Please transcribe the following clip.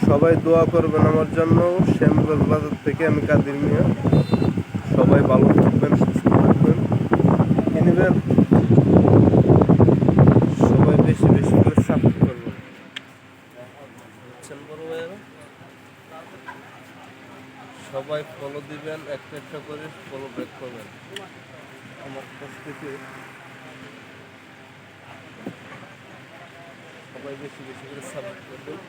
সবাই দোয়া করবেন আমার জন্য। শ্যামগঞ্জ বাজার থেকে আমি কাদির মিয়া। সবাই ভালো থাকবেন, সুস্থ থাকবেন, কিনবেন। সবাই বেশি বেশি করে সাপোর্ট করবেন, বুঝছেন বড় ভাইয়েরা? সবাই ফলো দিবেন, একটা একটা করে ফলো ব্যাক করবেন আমার কাছ থেকে। সবাই বেশি বেশি করে সাপোর্ট করবেন।